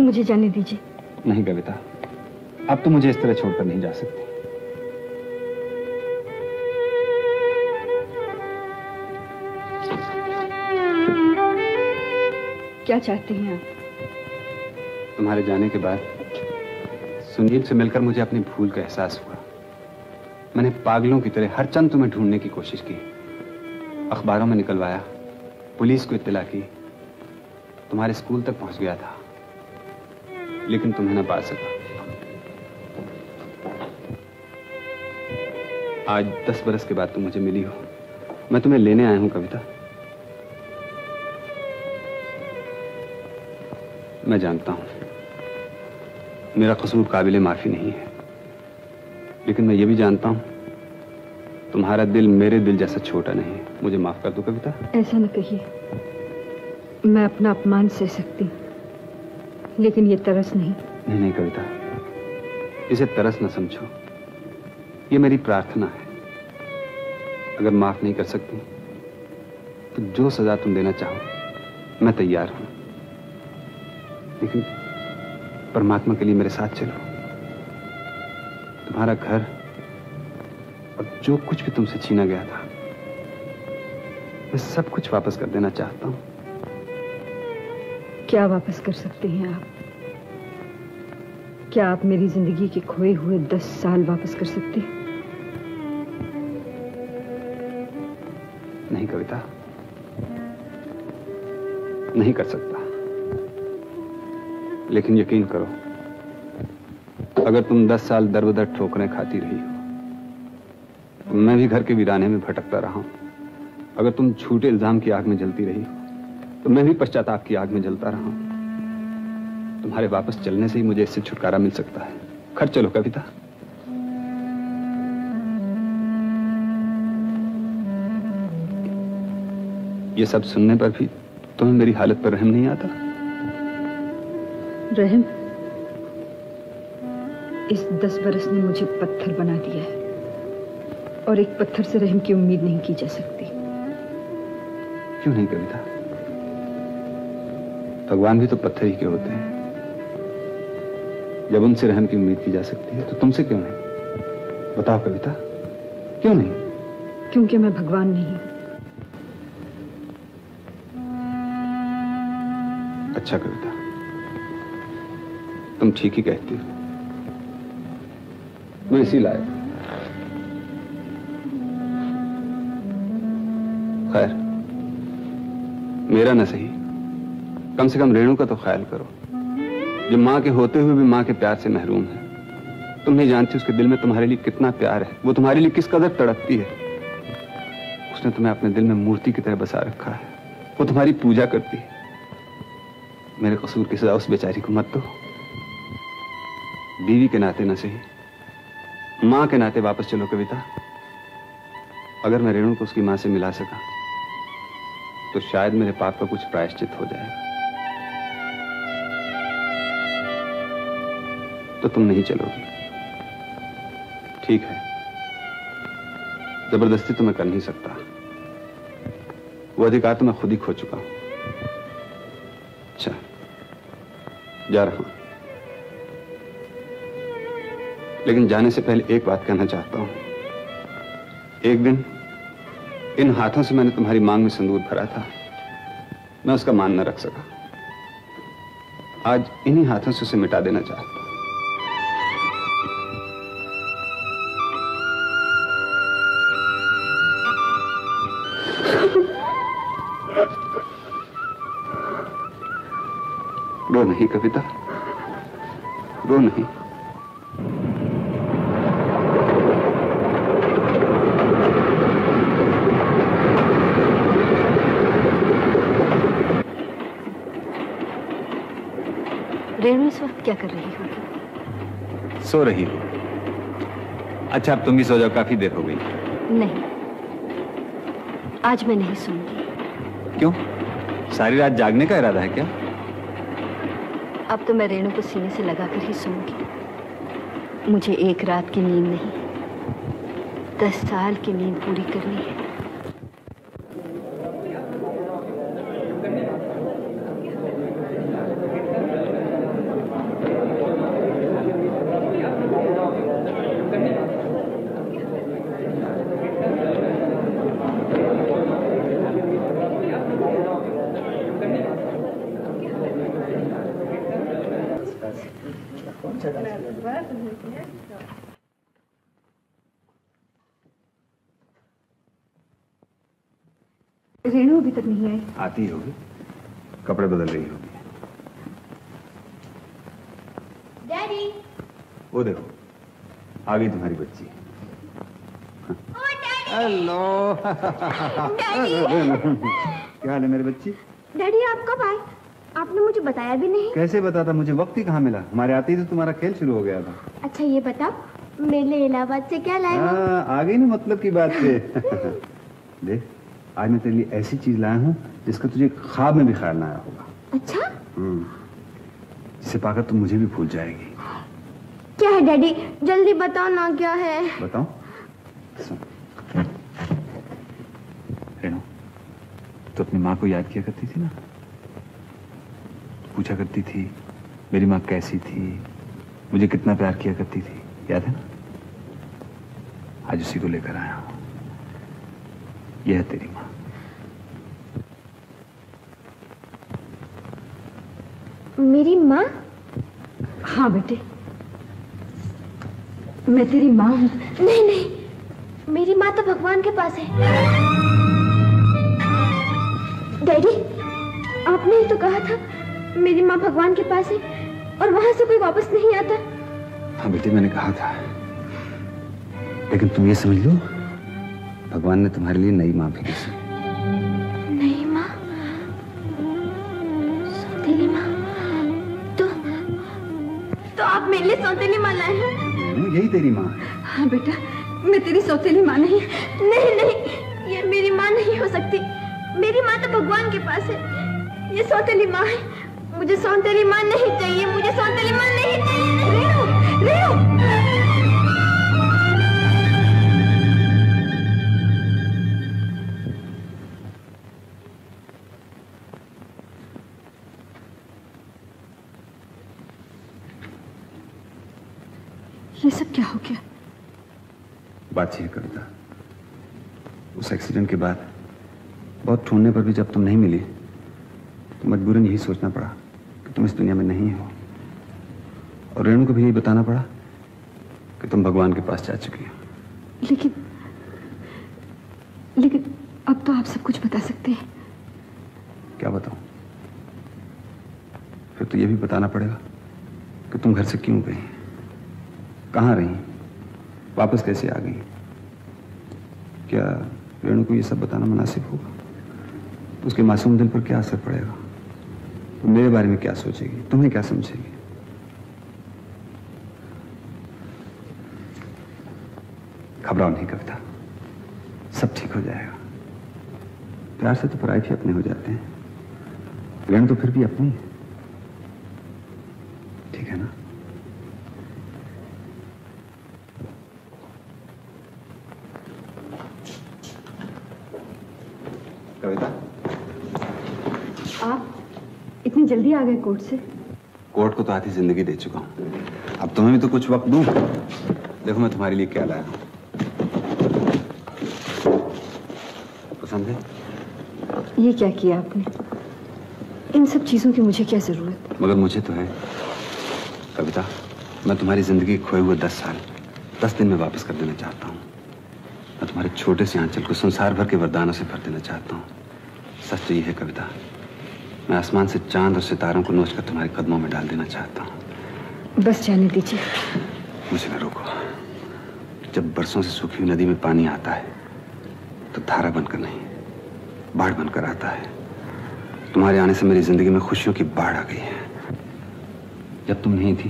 मुझे जाने दीजिए। नहीं कविता, अब तो मुझे इस तरह छोड़कर नहीं जा सकती। क्या चाहते हैं आप? तुम्हारे जाने के बाद सुनील से मिलकर मुझे अपनी भूल का एहसास हुआ। मैंने पागलों की तरह हर चंद तुम्हें ढूंढने की कोशिश की, अखबारों में निकलवाया, पुलिस को इत्तला की, तुम्हारे स्कूल तक पहुंच गया था, लेकिन तुम्हें न पा सका। आज 10 बरस के बाद तुम मुझे मिली हो। मैं तुम्हें लेने आया हूं कविता। मैं जानता हूं मेरा कसूर काबिले माफी नहीं है, लेकिन मैं ये भी जानता हूं तुम्हारा दिल मेरे दिल जैसा छोटा नहीं है। मुझे माफ कर दो कविता। ऐसा न कहिए, मैं अपना अपमान सह सकती हूं, लेकिन ये तरस नहीं। नहीं नहीं कविता, इसे तरस न समझो, ये मेरी प्रार्थना है। अगर माफ नहीं कर सकती तो जो सजा तुम देना चाहो मैं तैयार हूं, लेकिन परमात्मा के लिए मेरे साथ चलो। तुम्हारा घर और जो कुछ भी तुमसे छीना गया था, मैं सब कुछ वापस कर देना चाहता हूं। क्या वापस कर सकते हैं आप? क्या आप मेरी जिंदगी के खोए हुए 10 साल वापस कर सकते हैं? नहीं कविता, नहीं कर सकता, लेकिन यकीन करो, अगर तुम 10 साल दर बदर ठोकरें खाती रही हो, तो मैं भी घर के वीराने में भटकता रहा हूं। अगर तुम झूठे इल्जाम की आग में जलती रही हो, तो मैं भी पश्चाताप की आग में जलता रहा हूं। तुम्हारे वापस चलने से ही मुझे इससे छुटकारा मिल सकता है। घर चलो कविता। ये सब सुनने पर भी तुम्हें मेरी हालत पर रहम नहीं आता? रहम? इस 10 बरस ने मुझे पत्थर बना दिया है, और एक पत्थर से रहम की उम्मीद नहीं की जा सकती। क्यों नहीं कविता? भगवान भी तो पत्थर ही के होते हैं। जब उनसे रहम की उम्मीद की जा सकती है, तो तुमसे क्यों नहीं? बताओ कविता, क्यों नहीं? क्योंकि मैं भगवान नहीं हूं। अच्छा कविता, तुम ठीक ही कहती हो। मैं इसी लायक। खैर, मेरा न सही, कम से कम रेणु का तो ख्याल करो, जो मां के होते हुए भी मां के प्यार से महरूम है। तुम नहीं जानती उसके दिल में तुम्हारे लिए कितना प्यार है, वो तुम्हारे लिए किस कदर तड़पती है। उसने तुम्हें अपने दिल में मूर्ति की तरह बसा रखा है, वो तुम्हारी पूजा करती है। मेरे कसूर की सजा उस बेचारी को मत दो। बीवी के नाते न सही, मां के नाते वापस चलो कविता। अगर मैं रेणु को उसकी मां से मिला सका, तो शायद मेरे पाप का कुछ प्रायश्चित हो जाएगा। तो तुम नहीं चलोगी, ठीक है। जबरदस्ती तो मैं कर नहीं सकता, वो अधिकार तो मैं खुद ही खो चुका हूं। अच्छा, जा रहा हूं, लेकिन जाने से पहले एक बात कहना चाहता हूं। एक दिन इन हाथों से मैंने तुम्हारी मांग में सिंदूर भरा था, मैं उसका मान न रख सका। आज इन्हीं हाथों से उसे मिटा देना चाहता हूं। रो नहीं कविता, रो नहीं। रेणु इस वक्त क्या कर रही होगी? सो रही हो? अच्छा, अब तुम भी सो जाओ, काफी देर हो गई। नहीं, आज मैं नहीं सोऊंगी। क्यों? सारी रात जागने का इरादा है क्या? अब तो मैं रेणु को सीने से लगाकर ही सोऊंगी। मुझे एक रात की नींद नहीं, 10 साल की नींद पूरी करनी है। रेणु अभी तक नहीं आई। आती होगी, कपड़े बदल रही होगी। डैडी, वो देखो आ गई तुम्हारी बच्ची। हेलो। क्या हाल है मेरी बच्ची? डैडी आप कब आए? आपने मुझे बताया भी नहीं। कैसे बताता, मुझे वक्त ही कहाँ मिला। हमारे आते ही तो तुम्हारा खेल शुरू हो गया था। अच्छा ये बताओ, मेरे लिए इलाहाबाद से क्या लाए हो? आ गई ना मतलब की बात पे। देख, आज मैं तेरे लिए ऐसी चीज लाया हूँ जिसका तुझे ख्वाब में भी ख्याल ना आया होगा। अच्छा? जिसे पाकर तुम मुझे भी भूल जाएगी। क्या है डैडी, जल्दी बताओ ना क्या है। बताओ, सुन। रेणु, तो अपनी माँ को याद किया करती थी ना? पूछा करती थी मेरी माँ कैसी थी, मुझे कितना प्यार किया करती थी, याद है ना? आज उसी को लेकर आया हूं। यह है तेरी माँ। मेरी माँ? हाँ बेटे, मैं तेरी माँ हूँ। नहीं नहीं, मेरी माँ तो भगवान के पास है। डैडी, आपने ही तो कहा था मेरी माँ भगवान के पास है और वहां से कोई वापस नहीं आता। हाँ बेटे, मैंने कहा था, लेकिन तुम ये समझ लो भगवान ने तुम्हारे लिए नई माँ भेजी। नई माँ? सौतेली माँ? तो आप मेरे लिए सौतेली माँ लाए हैं? यही तेरी माँ है। हाँ बेटा, मैं तेरी सौतेली माँ नहीं। नहीं नहीं, ये मेरी माँ नहीं हो सकती। मेरी माँ तो भगवान के पास है, ये सौतेली माँ है। मुझे सौतेली माँ नहीं चाहिए, मुझे सौतेली माँ नहीं चाहिए। रेणु, रेणु। ये सब क्या हो गया? बात यह है कविता, उस एक्सीडेंट के बाद बहुत ढूंढने पर भी जब तुम नहीं मिली तो मजबूरन यही सोचना पड़ा कि तुम इस दुनिया में नहीं हो, और रेणु को भी यही बताना पड़ा कि तुम भगवान के पास जा चुकी हो। लेकिन अब तो आप सब कुछ बता सकते हैं। क्या बताऊं? फिर तो ये भी बताना पड़ेगा कि तुम घर से क्यों गई, कहाँ रही, वापस कैसे आ गई। क्या रेणु को ये सब बताना मुनासिब होगा? तो उसके मासूम दिल पर क्या असर पड़ेगा? तो मेरे बारे में क्या सोचेगी, तुम्हें क्या समझेगी? घबराओ नहीं कविता, सब ठीक हो जाएगा। प्यार से तो पराई भी अपने हो जाते हैं, रेणु तो फिर भी अपनी है, ठीक है ना? कविता, आप इतनी जल्दी आ गए कोर्ट से? कोर्ट को तो आधी जिंदगी दे चुका हूं, अब तुम्हें भी तो कुछ वक्त दूं। देखो मैं तुम्हारे लिए क्या लाया हूं, पसंद है? ये क्या किया आपने? इन सब चीजों की मुझे क्या जरूरत? मगर मुझे तो है कविता। मैं तुम्हारी जिंदगी खोए हुए 10 साल 10 दिन में वापस कर देना चाहता हूँ। मैं तुम्हारे छोटे से आंचल को संसार भर के वरदानों से भर देना चाहता हूँ। सच तो ये है कविता, मैं आसमान से चांद और सितारों को नोच कर तुम्हारे कदमों में डाल देना चाहता हूँ। बस जाने दीजिए। मुझे न रोको। जब बरसों से सूखी हुई नदी में पानी आता है तो धारा बनकर नहीं, बाढ़ बनकर आता है। तुम्हारे आने से मेरी जिंदगी में खुशियों की बाढ़ आ गई है। जब तुम नहीं थी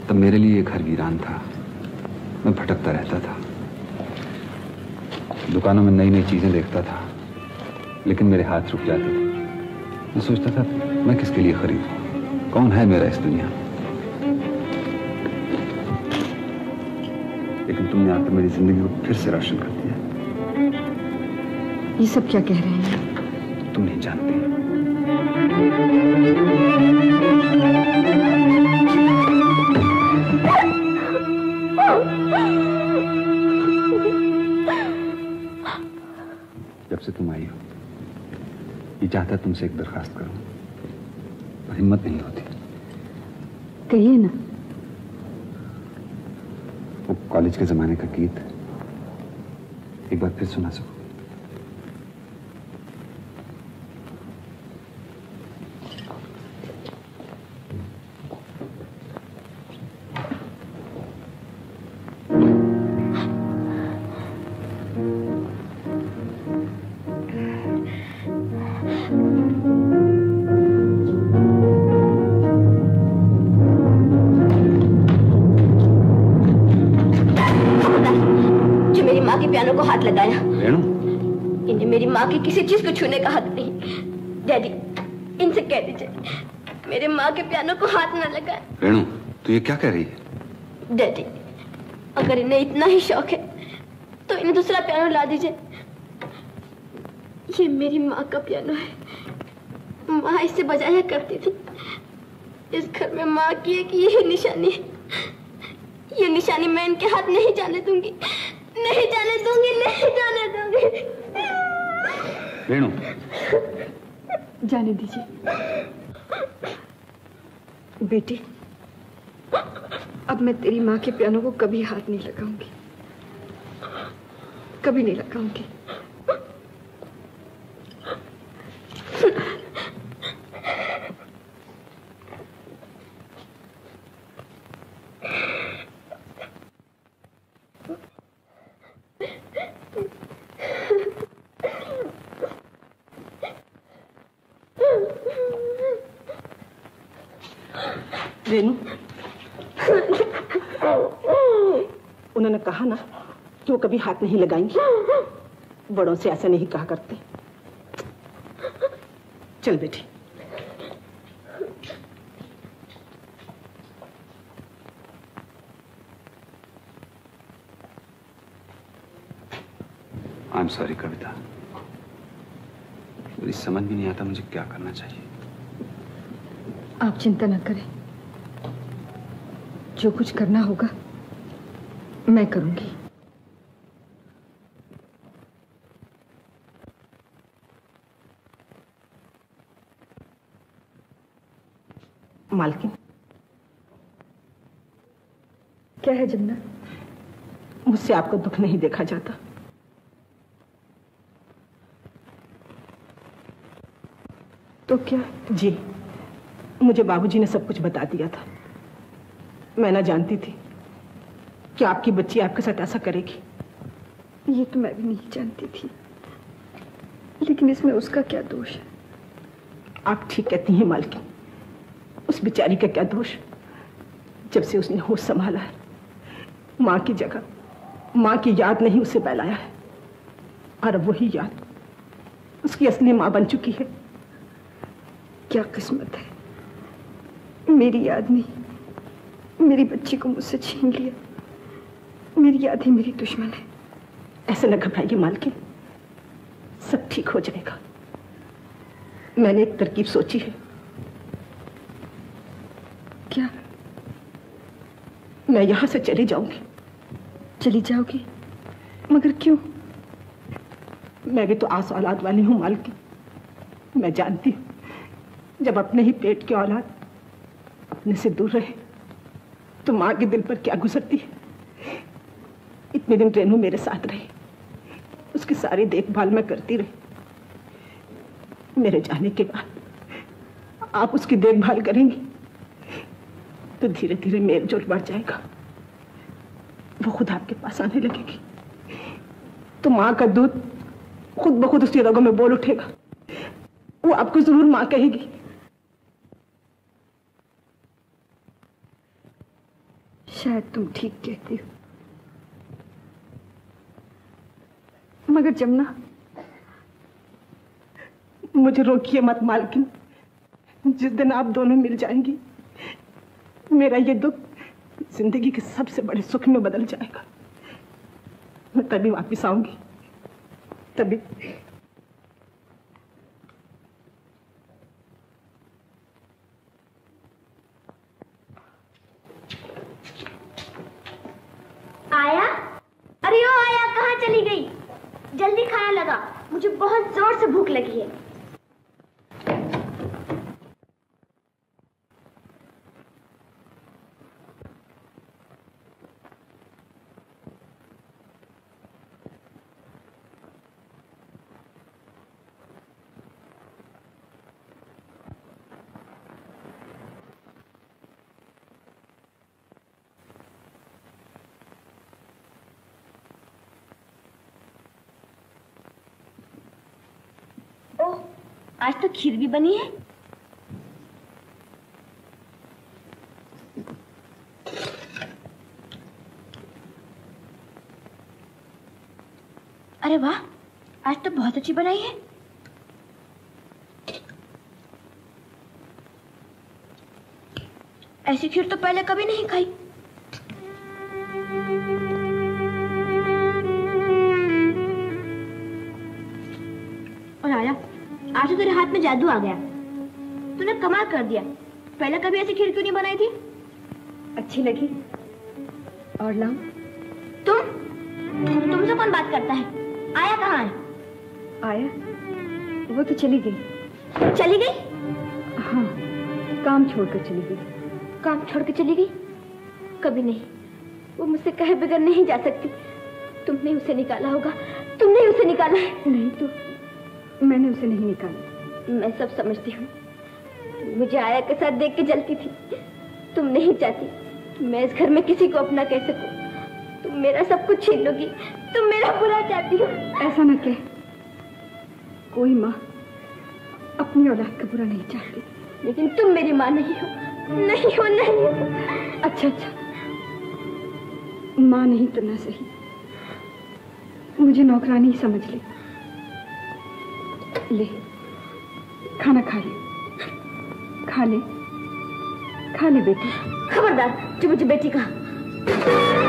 तब मेरे लिए ये घर वीरान था, मैं भटकता रहता था, दुकानों में नई नई चीजें देखता था, लेकिन मेरे हाथ रुक जाते थे। मैं सोचता था मैं किसके लिए खरीदूं, कौन है मेरा इस दुनिया में। लेकिन तुमने आकर मेरी जिंदगी को फिर से रोशन कर दिया। ये सब क्या कह रहे हैं? तुम नहीं जानती। जब से तुम आई हो ये चाहता तुमसे एक दरखास्त करूं, पर हिम्मत नहीं होती। कहिए ना। वो कॉलेज के जमाने का गीत एक बार फिर सुना सको? माँ के पियानो को हाथ लगाया। रेणु, इन्हें मेरी माँ की किसी चीज को छूने का हक नहीं। डैडी, इनसे कह दीजिए मेरे माँ के पियानो को हाथ न लगाए। रेणु, तू ये क्या कह रही है? डैडी, अगर इन्हें इतना ही शौक है तो इन्हें दूसरा पियानो ला दीजिए। ये मेरी माँ का पियानो है। माँ इससे बजाया करती थी। इस घर में माँ की एक यही निशानी है। ये निशानी मैं इनके हाथ नहीं जाने दूंगी, नहीं जाने दूंगी, नहीं जाने दूंगी। रेणु, जाने दीजिए बेटी। अब मैं तेरी माँ के पियानो को कभी हाथ नहीं लगाऊंगी, कभी नहीं लगाऊंगी। रेणु, उन्होंने कहा ना कि वो कभी हाथ नहीं लगाएंगी। बड़ों से ऐसा नहीं कहा करते। चल बेटी। आई एम सॉरी कविता, मुझे समझ भी नहीं आता मुझे क्या करना चाहिए। आप चिंता न करें, जो कुछ करना होगा मैं करूंगी। मालकिन, क्या है जमुना? मुझसे आपको दुख नहीं देखा जाता। तो क्या? जी, मुझे बाबूजी ने सब कुछ बता दिया था। मैं ना जानती थी कि आपकी बच्ची आपके साथ ऐसा करेगी। ये तो मैं भी नहीं जानती थी, लेकिन इसमें उसका क्या दोष है? आप ठीक कहती हैं मालकिन, उस बेचारी का क्या दोष। जब से उसने होश संभाला है, माँ की जगह माँ की याद नहीं उसे बहलाया है, और अब वही याद उसकी असली माँ बन चुकी है। क्या किस्मत है, मेरी याद ने मेरी बच्ची को मुझसे छीन लिया। मेरी याद ही मेरी दुश्मन है। ऐसे न घबराइए मालकिन, सब ठीक हो जाएगा। मैंने एक तरकीब सोची है। क्या? मैं यहां से चली जाऊंगी। चली जाओगी? मगर क्यों? मैं भी तो आस औलाद वाली हूं मालकिन। मैं जानती हूं जब अपने ही पेट की औलाद अपने से दूर रहे तो माँ के दिल पर क्या गुजरती है। इतने दिन रेणु मेरे साथ रही, उसकी सारी देखभाल मैं करती रही। मेरे जाने के बाद आप उसकी देखभाल करेंगी तो धीरे धीरे मेल जोल बढ़ जाएगा। वो खुद आपके पास आने लगेगी तो माँ का दूध खुद ब खुद उसकी रगों में बोल उठेगा। वो आपको जरूर माँ कहेगी। शायद तुम ठीक कहती हो, मगर जमुना, मुझे रोकिए मत मालकिन। जिस दिन आप दोनों मिल जाएंगी, मेरा ये दुख जिंदगी के सबसे बड़े सुख में बदल जाएगा। मैं तभी वापस आऊंगी, तभी। आया? अरे ओ आया, कहाँ चली गई? जल्दी खाना लगा, मुझे बहुत जोर से भूख लगी है। ओह, आज तो खीर भी बनी है। अरे वाह, आज तो बहुत अच्छी बनाई है। ऐसी खीर तो पहले कभी नहीं खाई। और आया, आज तो तेरे हाथ में जादू आ गया। तूने कमाल कर दिया। पहले कभी ऐसी खीर क्यों नहीं बनाई थी? अच्छी लगी और लाऊं? तुमसे कौन बात करता है? आया कहाँ है? आया वो तो चली गई। चली गई? हाँ, काम छोड़कर चली गई। काम छोड़ के चली गई? कभी नहीं, वो मुझसे कहे बगैर नहीं जा सकती। तुमने उसे निकाला होगा, तुमने उसे निकाला है। नहीं तो मैंने उसे नहीं निकाला। मैं सब समझती हूँ। मुझे आया के साथ देख के जलती थी। तुम नहीं चाहती मैं इस घर में किसी को अपना कह सकूं। तुम मेरा सब कुछ छीन लोगी, तुम मेरा बुरा चाहती हो। ऐसा न कह, कोई माँ अपनी औलाद का बुरा नहीं चाहती। लेकिन तुम मेरी माँ नहीं हो। नहीं हो, नहीं हो। अच्छा, माँ नहीं तो ना सही, मुझे नौकरानी ही समझ ले। ले, खाना खा ले, खा ले, खा ले बेटी। खबरदार, जो मुझे बेटी कहा।